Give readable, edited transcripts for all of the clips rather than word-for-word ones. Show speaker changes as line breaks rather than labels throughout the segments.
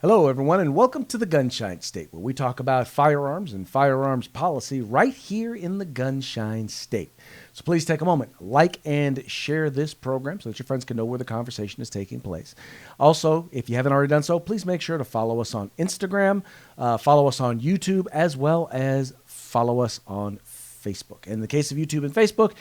Hello, everyone, and welcome to the Gunshine State, where we talk about firearms and firearms policy right here in the Gunshine State. So please take a moment, like and share this program so that your friends can know where the conversation is taking place. Also, if you haven't already done so, please make sure to follow us on Instagram, follow us on YouTube, as well as follow us on Facebook. In the case of YouTube and Facebook,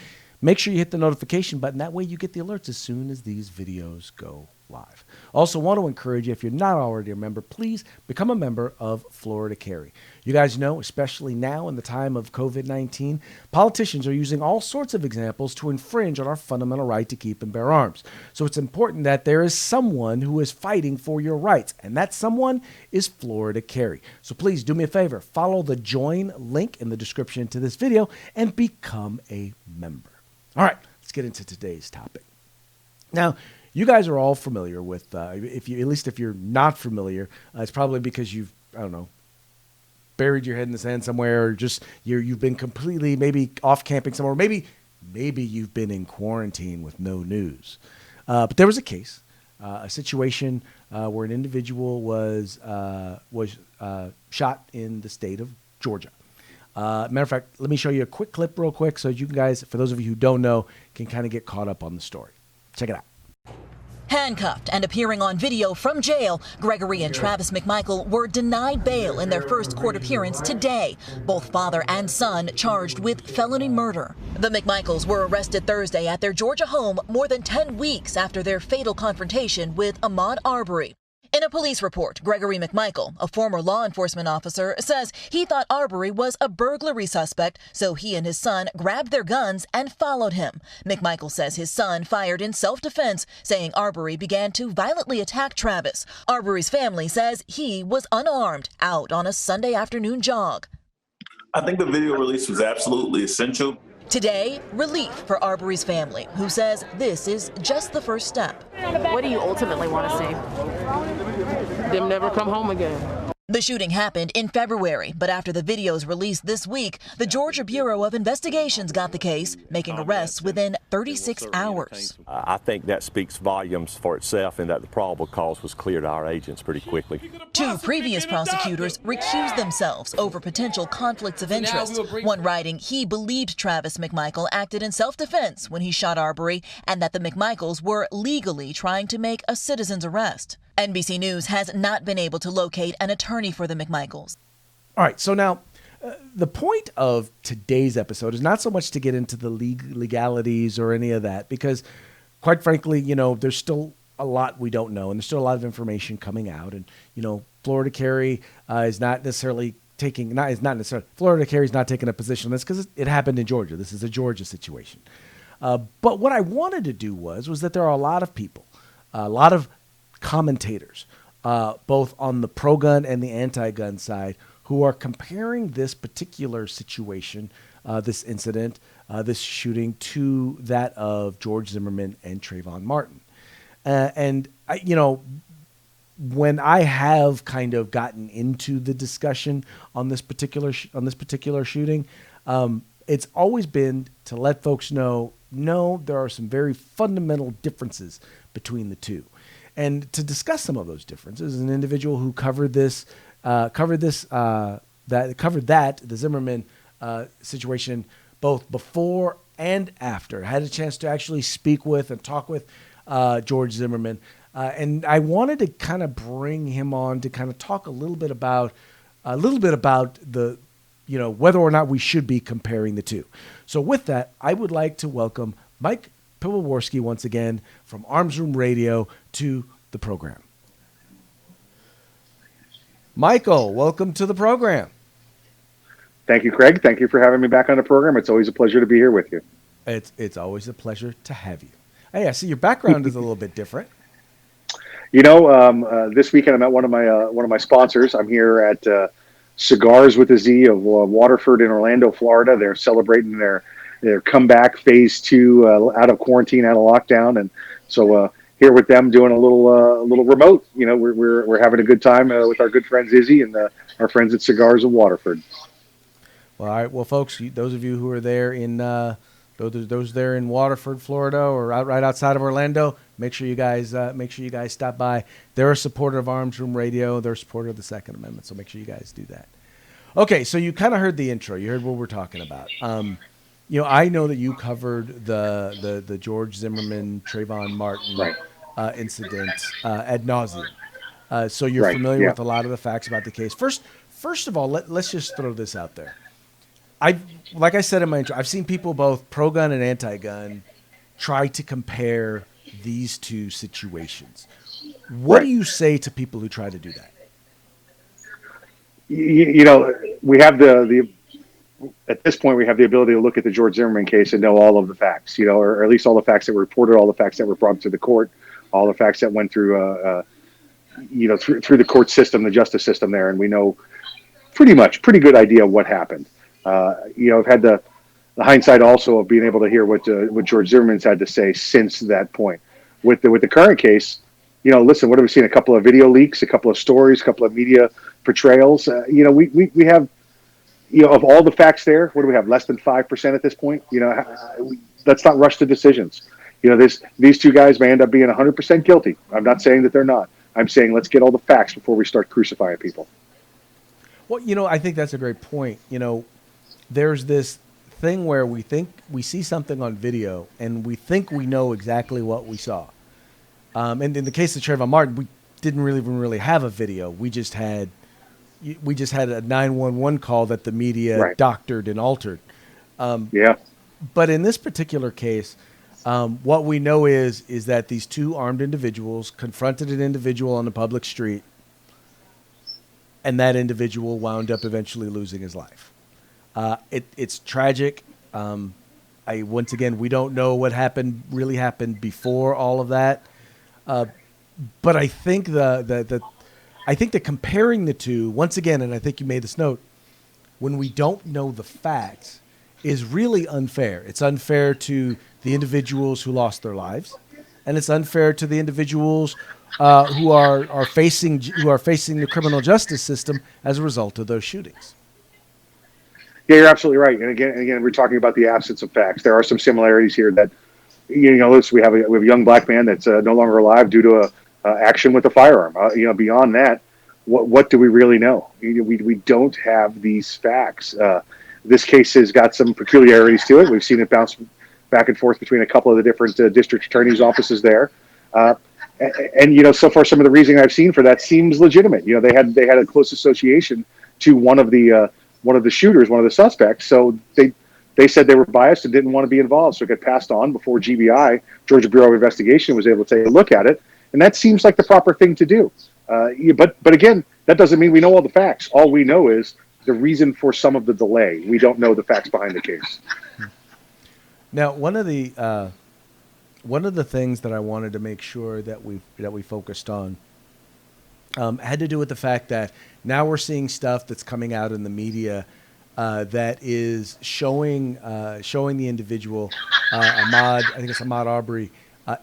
make sure you hit the notification button. That way you get the alerts as soon as these videos go live. Also want to encourage you, if you're not already a member, please become a member of Florida Carry. You guys know, especially now in the time of COVID-19, politicians are using all sorts of examples to infringe on our fundamental right to keep and bear arms. So it's important that there is someone who is fighting for your rights, and that someone is Florida Carry. So please do me a favor, follow the join link in the description to this video and become a member. All right, let's get into today's topic. Now, you guys are all familiar with, if you're not familiar, it's probably because you've, buried your head in the sand somewhere, or just you've been completely maybe off camping somewhere. Maybe you've been in quarantine with no news. But there was a case, a situation where an individual was shot in the state of Georgia. Matter of fact, let me show you a quick clip real quick so you guys, for those of you who don't know, can kind of get caught up on the story. Check it out.
Handcuffed and appearing on video from jail, Gregory and Travis McMichael were denied bail in their first court appearance today. Both father and son charged with felony murder. The McMichaels were arrested Thursday at their Georgia home more than 10 weeks after their fatal confrontation with Ahmaud Arbery. In a police report, Gregory McMichael, a former law enforcement officer, says he thought Arbery was a burglary suspect, so he and his son grabbed their guns and followed him. McMichael says his son fired in self-defense, saying Arbery began to violently attack Travis. Arbery's family says he was unarmed, out on a Sunday afternoon jog.
I think the video release was absolutely essential.
Today, relief for Arbery's family, who says this is just the first step.
What do you ultimately want to see? Them never come home again.
The shooting happened in February, but after the videos released this week, the Georgia Bureau of Investigations got the case, making arrests within 36 hours.
I think that speaks volumes for itself, and that the probable cause was clear to our agents pretty quickly.
Two previous prosecutors recused themselves over potential conflicts of interest. One writing he believed Travis McMichael acted in self-defense when he shot Arbery, and that the McMichaels were legally trying to make a citizen's arrest. NBC News has not been able to locate an attorney for the McMichaels.
All right, so now the point of today's episode is not so much to get into the legalities or any of that, because quite frankly, there's still a lot we don't know, and there's still a lot of information coming out. And, Florida Carry is not necessarily Florida Carry is not taking a position on this because it happened in Georgia. This is a Georgia situation. But what I wanted to do was that there are a lot of people, a lot of commentators, both on the pro-gun and the anti-gun side, who are comparing this particular situation, this incident, this shooting, to that of George Zimmerman and Trayvon Martin. When I have kind of gotten into the discussion on this particular shooting, it's always been to let folks know, no, there are some very fundamental differences between the two. And to discuss some of those differences, an individual who covered the Zimmerman situation both before and after, had a chance to actually speak with and talk with George Zimmerman, and I wanted to kind of bring him on to kind of talk a little bit about the, whether or not we should be comparing the two. So with that, I would like to welcome Mike Piwowarski once again from Arms Room Radio to the program. Michael, welcome to the program.
Thank you, Craig. Thank you for having me back on the program. It's always a pleasure to be here with you.
It's always a pleasure to have you. Hey, I see your background is a little bit different.
This weekend I'm at one of my sponsors. I'm here at Cigars with a Z of Waterford in Orlando, Florida. They're celebrating their comeback phase 2 out of quarantine, out of lockdown, and so here with them doing a little remote. We're having a good time with our good friends Izzy and our friends at Cigars of Waterford.
Well, all right. Well, folks, those of you who are there in those there in Waterford, Florida, or right outside of Orlando, make sure you guys stop by. They're a supporter of Arms Room Radio. They're a supporter of the Second Amendment. So make sure you guys do that. Okay, so you kind of heard the intro. You heard what we're talking about. I know that you covered the George Zimmerman, Trayvon Martin incident ad nauseum. So you're familiar with a lot of the facts about the case. First of all, let's just throw this out there. Like I said in my intro, I've seen people both pro-gun and anti-gun try to compare these two situations. What do you say to people who try to do that?
We have at this point, we have the ability to look at the George Zimmerman case and know all of the facts, or at least all the facts that were reported, all the facts that were brought to the court, all the facts that went through, through the court system, the justice system there. And we know pretty good idea what happened. I've had the hindsight also of being able to hear what George Zimmerman's had to say since that point. With the current case, listen, what have we seen? A couple of video leaks, a couple of stories, a couple of media portrayals. We have, of all the facts there, what do we have? Less than 5% at this point. Let's not rush to decisions. These two guys may end up being 100% guilty. I'm not saying that they're not. I'm saying let's get all the facts before we start crucifying people.
Well, I think that's a great point. There's this thing where we think we see something on video and we think we know exactly what we saw. And in the case of Trayvon Martin, we didn't really have a video. We just had a 911 call that the media doctored and altered. But in this particular case, what we know is that these two armed individuals confronted an individual on the public street, and that individual wound up eventually losing his life. It's tragic. Once again, we don't know what really happened before all of that. But I think that comparing the two, once again, and I think you made this note, when we don't know the facts, is really unfair. It's unfair to the individuals who lost their lives, and it's unfair to the individuals who are facing the criminal justice system as a result of those shootings.
Yeah, you're absolutely right. And again, we're talking about the absence of facts. There are some similarities here that, we have a young black man that's no longer alive due to a action with a firearm. Beyond that, what do we really know? We don't have these facts. This case has got some peculiarities to it. We've seen it bounce back and forth between a couple of the different district attorneys' offices there. And so far some of the reasoning I've seen for that seems legitimate. They had a close association to one of the shooters, one of the suspects. So they said they were biased and didn't want to be involved. So it got passed on before GBI, Georgia Bureau of Investigation, was able to take a look at it. And that seems like the proper thing to do. But again, that doesn't mean we know all the facts. All we know is the reason for some of the delay. We don't know the facts behind the case.
Now, one of the things that I wanted to make sure that we focused on had to do with the fact that now we're seeing stuff that's coming out in the media that is showing the individual Ahmaud Arbery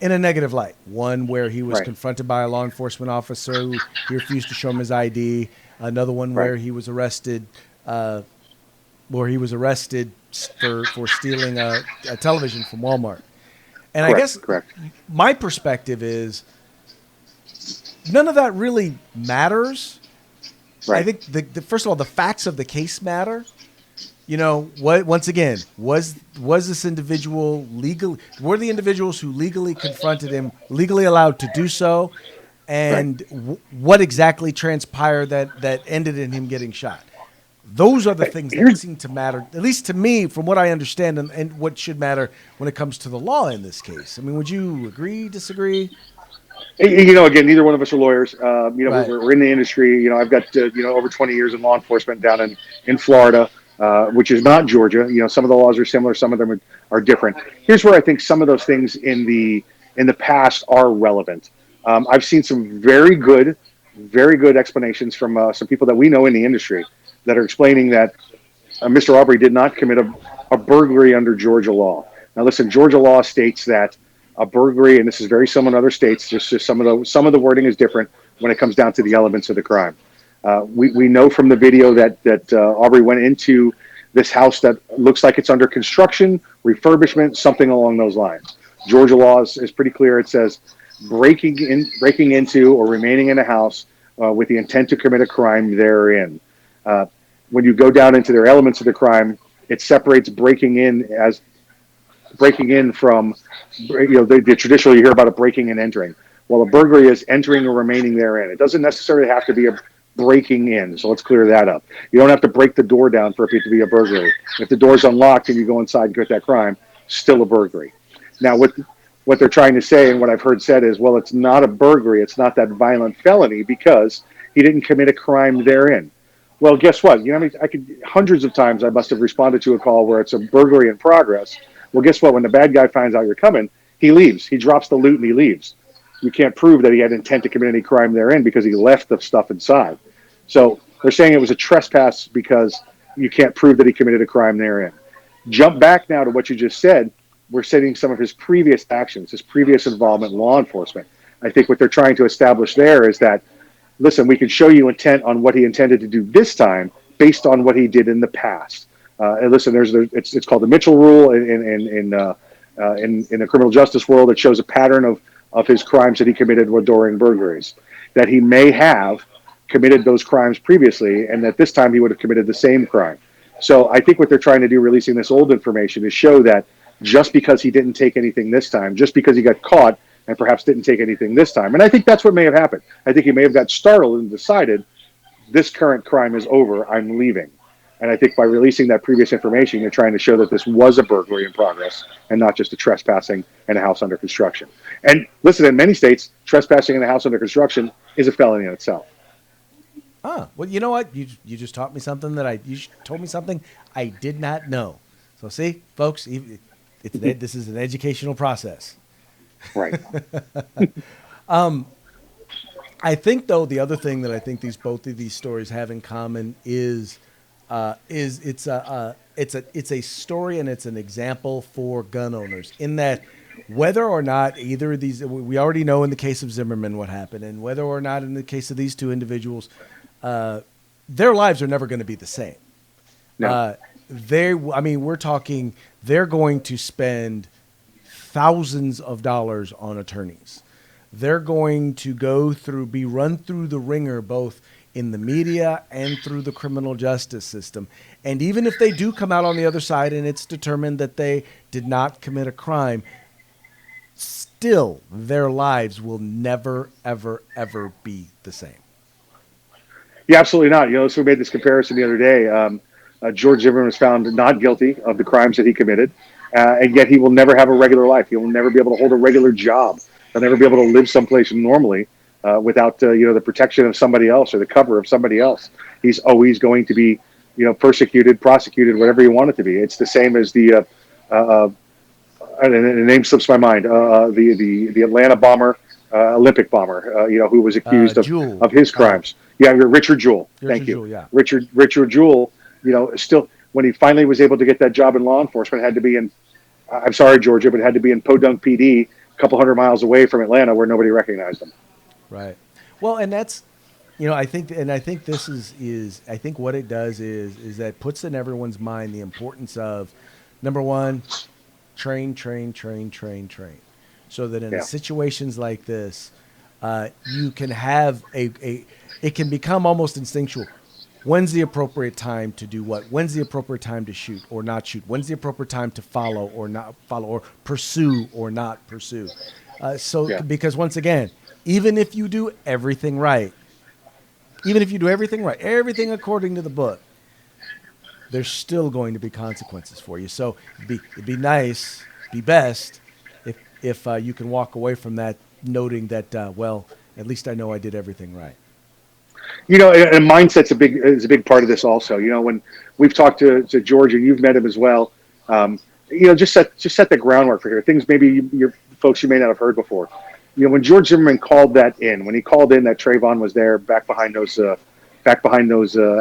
in a negative light. One where he was confronted by a law enforcement officer who he refused to show him his ID. Another one where he was arrested. For stealing a television from Walmart. And I guess my perspective is none of that really matters. I think first of all, the facts of the case matter. Once again, was this individual legal? Were the individuals who legally confronted him legally allowed to do so? And what exactly transpired that ended in him getting shot? Those are the things that seem to matter, at least to me, from what I understand, and what should matter when it comes to the law in this case. I mean, would you agree, disagree?
Again, neither one of us are lawyers. We're in the industry. I've got over 20 years in law enforcement down in Florida, which is not Georgia. Some of the laws are similar, some of them are different. Here's where I think some of those things in the past are relevant. I've seen some very good explanations from some people that we know in the industry that are explaining that Mr. Arbery did not commit a burglary under Georgia law. Now, listen, Georgia law states that a burglary, and this is very similar in other states, just some of the wording is different when it comes down to the elements of the crime. We know from the video that Arbery went into this house that looks like it's under construction, refurbishment, something along those lines. Georgia law is pretty clear. It says breaking into or remaining in a house with the intent to commit a crime therein. When you go down into their elements of the crime, it separates breaking in from, traditionally you hear about a breaking and entering. Well, a burglary is entering or remaining therein. It doesn't necessarily have to be a breaking in. So let's clear that up. You don't have to break the door down for it to be a burglary. If the door's unlocked and you go inside and commit that crime, still a burglary. Now, what they're trying to say and what I've heard said is, well, it's not a burglary. It's not that violent felony because he didn't commit a crime therein. Well, guess what? Hundreds of times I must have responded to a call where it's a burglary in progress. Well, guess what? When the bad guy finds out you're coming, he leaves. He drops the loot and he leaves. You can't prove that he had intent to commit any crime therein because he left the stuff inside. So they're saying it was a trespass because you can't prove that he committed a crime therein. Jump back now to what you just said. We're citing some of his previous actions, his previous involvement in law enforcement. I think what they're trying to establish there is that, listen, we can show you intent on what he intended to do this time based on what he did in the past. And listen, it's called the Mitchell Rule in the criminal justice world. It shows a pattern of his crimes that he committed during burglaries, that he may have committed those crimes previously, and that this time he would have committed the same crime. So I think what they're trying to do, releasing this old information, is show that just because he didn't take anything this time, just because he got caught and perhaps didn't take anything this time. And I think that's what may have happened. I think he may have got startled and decided, this current crime is over, I'm leaving. And I think by releasing that previous information, you're trying to show that this was a burglary in progress and not just a trespassing in a house under construction. And listen, in many states, trespassing in a house under construction is a felony in itself.
Well, you know what? You just taught me something you told me something I did not know. So see, folks, this is an educational process.
Right.
I think, though, the other thing that I think both of these stories have in common is it's a story and it's an example for gun owners in that whether or not either of these, we already know in the case of Zimmerman what happened, and whether or not in the case of these two individuals, their lives are never going to be the same.
No.
We're talking they're going to spend thousands of dollars on attorneys. They're going to be run through the ringer, both in the media and through the criminal justice system. And even if they do come out on the other side and it's determined that they did not commit a crime, still their lives will never, ever, ever be the same.
Yeah, absolutely not. So we made this comparison the other day. George Zimmerman was found not guilty of the crimes that he committed, and yet he will never have a regular life. He will never be able to hold a regular job. He'll never be able to live someplace normally without the protection of somebody else or the cover of somebody else. He's always going to be persecuted, prosecuted, whatever you want it to be. It's the same as the name slips my mind. The Atlanta bomber, Olympic bomber, who was accused of his crimes. Yeah, Richard Jewell. Thank you.
Jewell, yeah.
Richard Jewell. Still, when he finally was able to get that job in law enforcement, had to be in, I'm sorry, Georgia, but it had to be in Podunk PD, a couple hundred miles away from Atlanta where nobody recognized him.
Right. Well, and that's, I think this is I think what it does is that puts in everyone's mind the importance of, number one, train. So that in situations like this, you can have it can become almost instinctual. When's the appropriate time to do what? When's the appropriate time to shoot or not shoot? When's the appropriate time to follow or not follow, or pursue or not pursue? Because once again, even if you do everything right, everything according to the book, there's still going to be consequences for you. So it'd be nice, be best if you can walk away from that noting that, at least I know I did everything right.
And mindset's a big part of this also. When we've talked to George, and you've met him as well, just set the groundwork for here. Things maybe your folks you may not have heard before. When George Zimmerman called that in, when he called in that Trayvon was there back behind those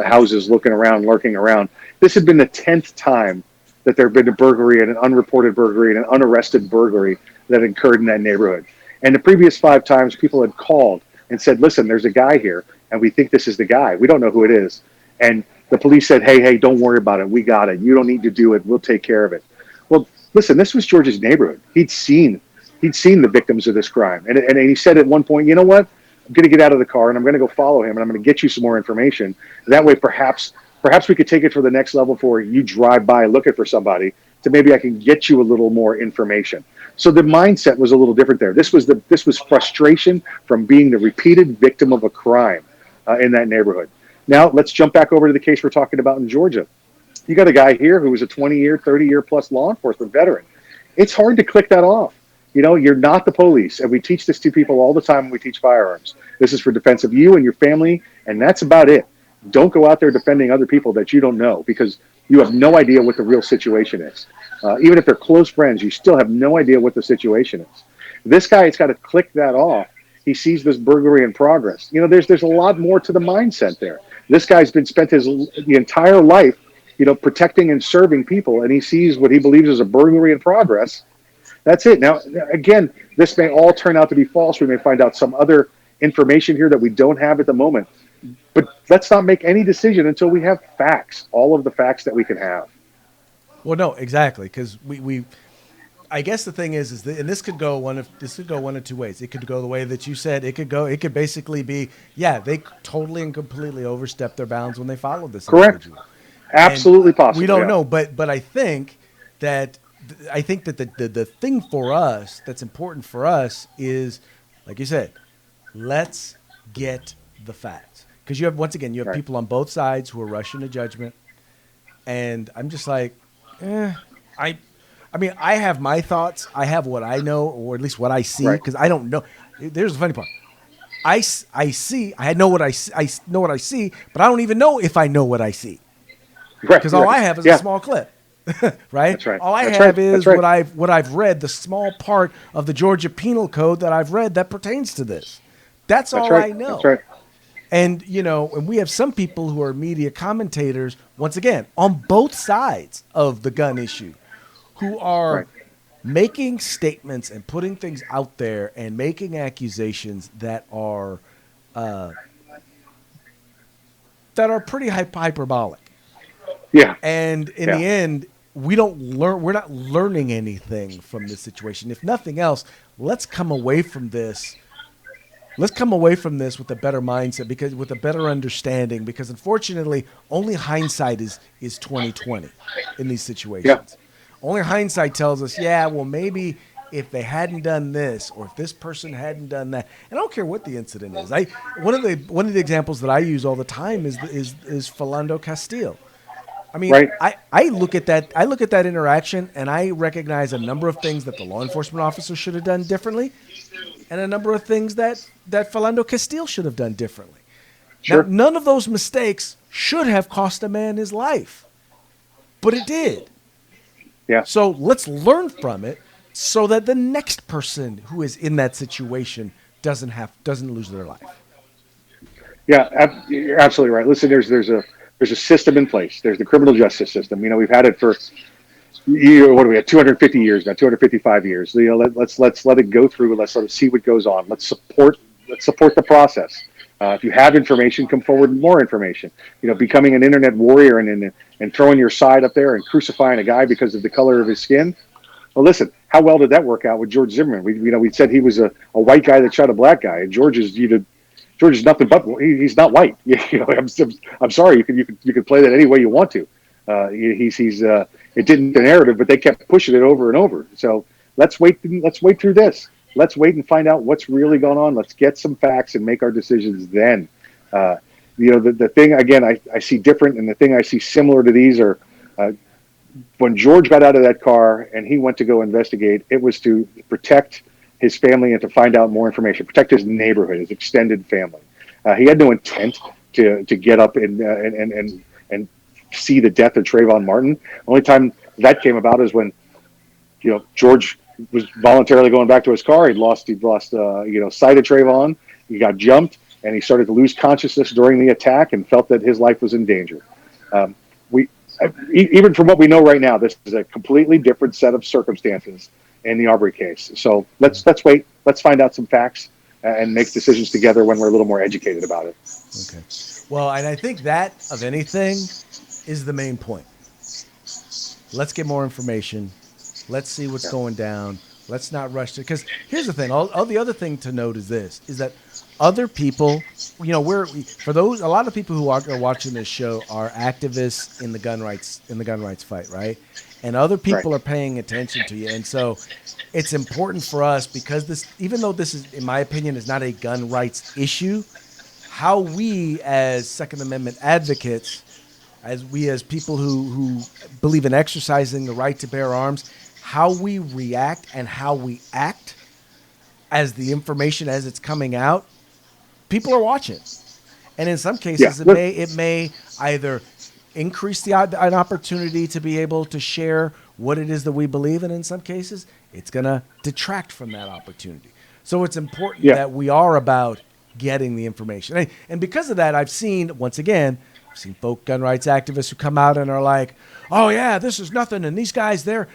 houses looking around, lurking around, this had been the 10th time that there had been a burglary and an unreported burglary and an unarrested burglary that occurred in that neighborhood. And the previous 5 times people had called and said, listen, there's a guy here, and we think this is the guy. We don't know who it is. And The police said, hey, don't worry about it. We got it. You don't need to do it. We'll take care of it. Well, listen, this was George's neighborhood. He'd seen the victims of this crime. And he said at one point, you know what? I'm going to get out of the car and I'm going to go follow him and I'm going to get you some more information. That way, perhaps we could take it to the next level for you drive by looking for somebody to maybe I can get you a little more information. So the mindset was a little different there. This was frustration from being the repeated victim of a crime in that neighborhood. Now let's jump back over to the case we're talking about in Georgia. You got a guy here who was a 20-year, 30-year plus law enforcement veteran. It's hard to click that off. You know, you're not the police. And we teach this to people all the time when we teach firearms. This is for defense of you and your family, and that's about it. Don't go out there defending other people that you don't know because you have no idea what the real situation is. Even if they're close friends, you still have no idea what the situation is. This guy has got to click that off. He sees this burglary in progress. You know, there's a lot more to the mindset there. This guy's been spent the entire life, you know, protecting and serving people, and he sees what he believes is a burglary in progress. That's it. Now, again, this may all turn out to be false. We may find out some other information here that we don't have at the moment. But let's not make any decision until we have facts, all of the facts that we can have.
Well, no, exactly, because I guess the thing is that, and this could go one of two ways. It could go the way that you said. It could basically be, yeah, they totally and completely overstepped their bounds when they followed this.
Correct.
Individual.
Absolutely possible.
We don't know, but I think that the thing for us that's important for us is, like you said, let's get the facts. Because you have right. People on both sides who are rushing to judgment, and I'm just like, I mean, I have my thoughts. I have what I know, or at least what I see, because I don't know. There's the funny part. I know what I see, but I don't even know if I know what I see. Because all I have is a small clip, right?
That's right.
All I have is what I've read, the small part of the Georgia Penal Code that I've read that pertains to this. That's all I know.
That's right.
And, you know, and we have some people who are media commentators, once again, on both sides of the gun issue, who are making statements and putting things out there and making accusations that are pretty hyperbolic.
Yeah.
And in the end, we're not learning anything from this situation. If nothing else, let's come away from this with a better mindset, with a better understanding, because unfortunately only hindsight is 20/20 in these situations. Only hindsight tells us, maybe if they hadn't done this, or if this person hadn't done that. And I don't care what the incident is. One of the examples that I use all the time is Philando Castile. I mean, I look at that interaction and I recognize a number of things that the law enforcement officer should have done differently, and a number of things that Philando Castile should have done differently. Sure. Now, none of those mistakes should have cost a man his life, but it did.
Yeah.
So let's learn from it so that the next person who is in that situation doesn't lose their life.
Yeah, you're absolutely right. Listen, there's a system in place. There's the criminal justice system. You know, we've had it for, what do we have, 250 years now, 255 years. You know, let's let it go through. Let's let it see what goes on. Let's support the process. If you have information, come forward with more information. You know, becoming an internet warrior and throwing your side up there and crucifying a guy because of the color of his skin. Well, listen, how well did that work out with George Zimmerman? We said he was a white guy that shot a black guy, and George is nothing but he's not white. You know, I'm sorry. You could play that any way you want to. It didn't the narrative, but they kept pushing it over and over. So let's wait through this. Let's wait and find out what's really going on. Let's get some facts and make our decisions then. You know, the thing again I see different, and the thing I see similar to these are when George got out of that car and he went to go investigate. It was to protect his family and to find out more information, protect his neighborhood, his extended family. He had no intent to get up and see the death of Trayvon Martin. The only time that came about is when, you know, George was voluntarily going back to his car. He'd lost sight of Trayvon. He got jumped and he started to lose consciousness during the attack and felt that his life was in danger. Even from what we know right now, this is a completely different set of circumstances in the Arbery case. So let's wait. Let's find out some facts and make decisions together when we're a little more educated about it.
Okay. Well, and I think that, of anything, is the main point. Let's get more information. Let's see what's going down. Let's not rush to, because here's the thing. All the other thing to note is this, is that other people, a lot of people who are watching this show are activists in the gun rights fight, right? And other people are paying attention to you. And so it's important for us, because this, even though this is, in my opinion, is not a gun rights issue, how we as Second Amendment advocates, as people who believe in exercising the right to bear arms, how we react and how we act as the information as it's coming out, people are watching. And in some cases, it may either increase an opportunity to be able to share what it is that we believe, and in some cases, it's going to detract from that opportunity. So it's important that we are about getting the information. And because of that, I've seen folk gun rights activists who come out and are like, oh yeah, this is nothing, and these guys, they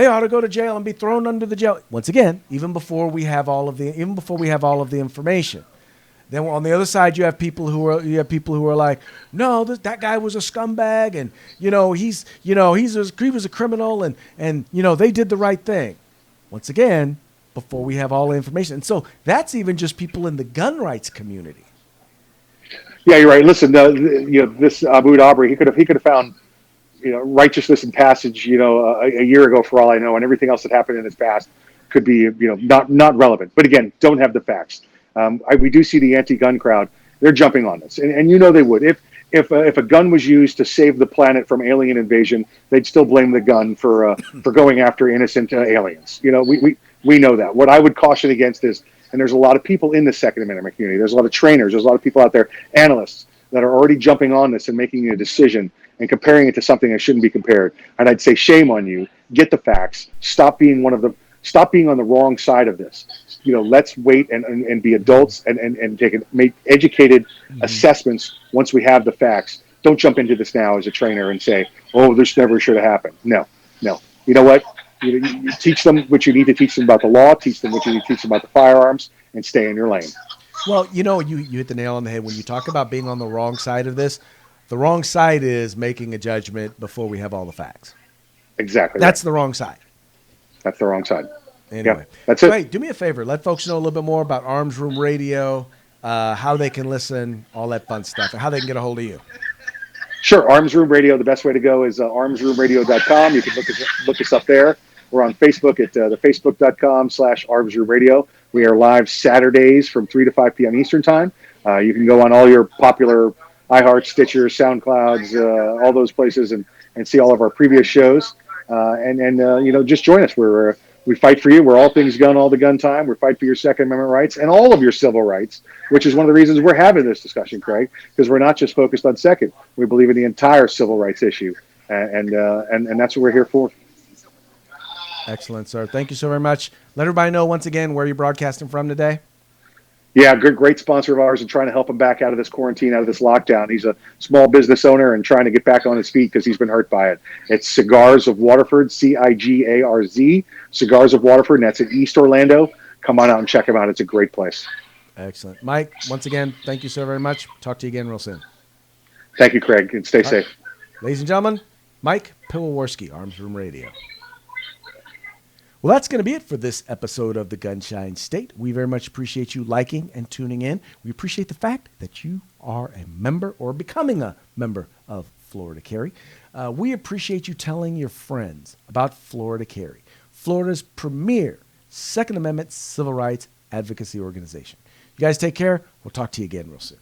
ought to go to jail and be thrown under the jail. Once again, even before we have all of the information. Then on the other side, you have people who are like, no, that guy was a scumbag, and he was a criminal, and they did the right thing. Once again, before we have all the information, and so that's even just people in the gun rights community.
Yeah, you're right. Listen, this Abu Dhabi, he could have found, righteousness and passage, a year ago for all I know, and everything else that happened in his past could be, not relevant. But again, don't have the facts. We do see the anti-gun crowd; they're jumping on this, and they would. If a gun was used to save the planet from alien invasion, they'd still blame the gun for going after innocent aliens. We know that. What I would caution against is, and there's a lot of people in the Second Amendment community. There's a lot of trainers. There's a lot of people out there, analysts, that are already jumping on this and making a decision and comparing it to something that shouldn't be compared. And I'd say, shame on you. Get the facts. Stop being on the wrong side of this. Let's wait and be adults and make educated assessments once we have the facts. Don't jump into this now as a trainer and say, oh, this never should have happened. No. You know what? You teach them what you need to teach them about the law, teach them what you need to teach them about the firearms, and stay in your lane.
Well, you hit the nail on the head when you talk about being on the wrong side of this. The wrong side is making a judgment before we have all the facts.
Exactly.
That's the wrong side.
That's the wrong side.
Anyway,
that's it.
Hey, do me a favor. Let folks know a little bit more about Arms Room Radio, how they can listen, all that fun stuff, and how they can get a hold of you.
Sure. Arms Room Radio, the best way to go is armsroomradio.com. You can look us up there. We're on Facebook at the facebook.com/armsroomradio. We are live Saturdays from 3 to 5 p.m. Eastern Time. You can go on all your popular iHeart, Stitcher, SoundClouds, all those places and see all of our previous shows. Just join us. We fight for you. We're all things gun, all the gun time. We fight for your Second Amendment rights and all of your civil rights, which is one of the reasons we're having this discussion, Craig, because we're not just focused on Second. We believe in the entire civil rights issue, and that's what we're here for.
Excellent, sir. Thank you so very much. Let everybody know once again where you're broadcasting from today.
Yeah, great sponsor of ours and trying to help him back out of this quarantine, out of this lockdown. He's a small business owner and trying to get back on his feet because he's been hurt by it. It's Cigars of Waterford, CIGARZ, Cigars of Waterford, and that's in East Orlando. Come on out and check him out. It's a great place.
Excellent. Mike, once again, thank you so very much. Talk to you again real soon.
Thank you, Craig, and stay safe.
Ladies and gentlemen, Mike Piwowarski, Arms Room Radio. Well, that's going to be it for this episode of the Gunshine State. We very much appreciate you liking and tuning in. We appreciate the fact that you are a member or becoming a member of Florida Carry. We appreciate you telling your friends about Florida Carry, Florida's premier Second Amendment civil rights advocacy organization. You guys take care. We'll talk to you again real soon.